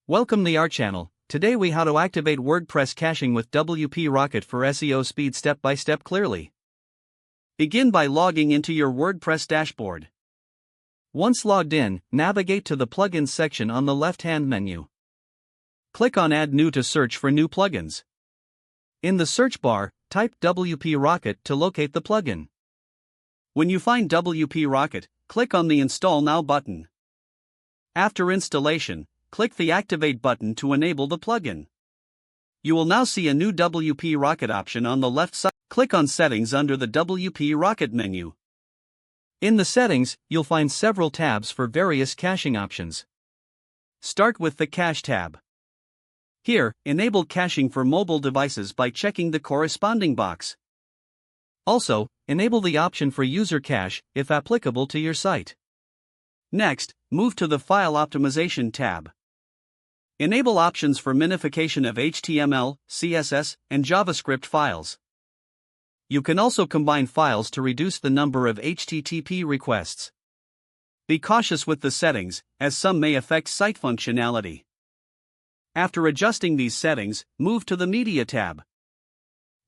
Welcome to our channel. Today we how to activate WordPress caching with WP Rocket for SEO speed step by step clearly. Begin by logging into your WordPress dashboard. Once logged in, navigate to the Plugins section on the left-hand menu. Click on Add New to search for new plugins. In the search bar, type WP Rocket to locate the plugin. When you find WP Rocket, click on the Install Now button. After installation, click the Activate button to enable the plugin. You will now see a new WP Rocket option on the left side. Click on Settings under the WP Rocket menu. In the settings, you'll find several tabs for various caching options. Start with the Cache tab. Here, enable caching for mobile devices by checking the corresponding box. Also, enable the option for user cache if applicable to your site. Next, move to the File Optimization tab. Enable options for minification of HTML, CSS, and JavaScript files. You can also combine files to reduce the number of HTTP requests. Be cautious with the settings, as some may affect site functionality. After adjusting these settings, move to the Media tab.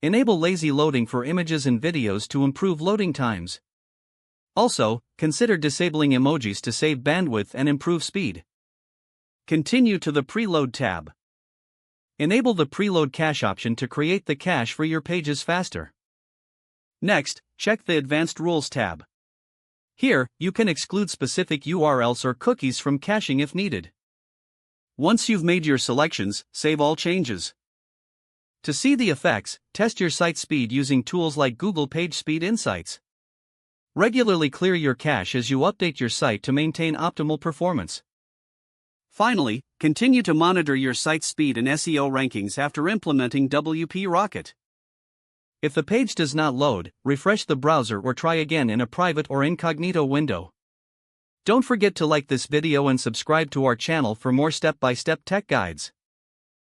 Enable lazy loading for images and videos to improve loading times. Also, consider disabling emojis to save bandwidth and improve speed. Continue to the Preload tab. Enable the Preload Cache option to create the cache for your pages faster. Next, check the Advanced Rules tab. Here, you can exclude specific URLs or cookies from caching if needed. Once you've made your selections, save all changes. To see the effects, test your site speed using tools like Google PageSpeed Insights. Regularly clear your cache as you update your site to maintain optimal performance. Finally, continue to monitor your site's speed and SEO rankings after implementing WP Rocket. If the page does not load, refresh the browser or try again in a private or incognito window. Don't forget to like this video and subscribe to our channel for more step-by-step tech guides.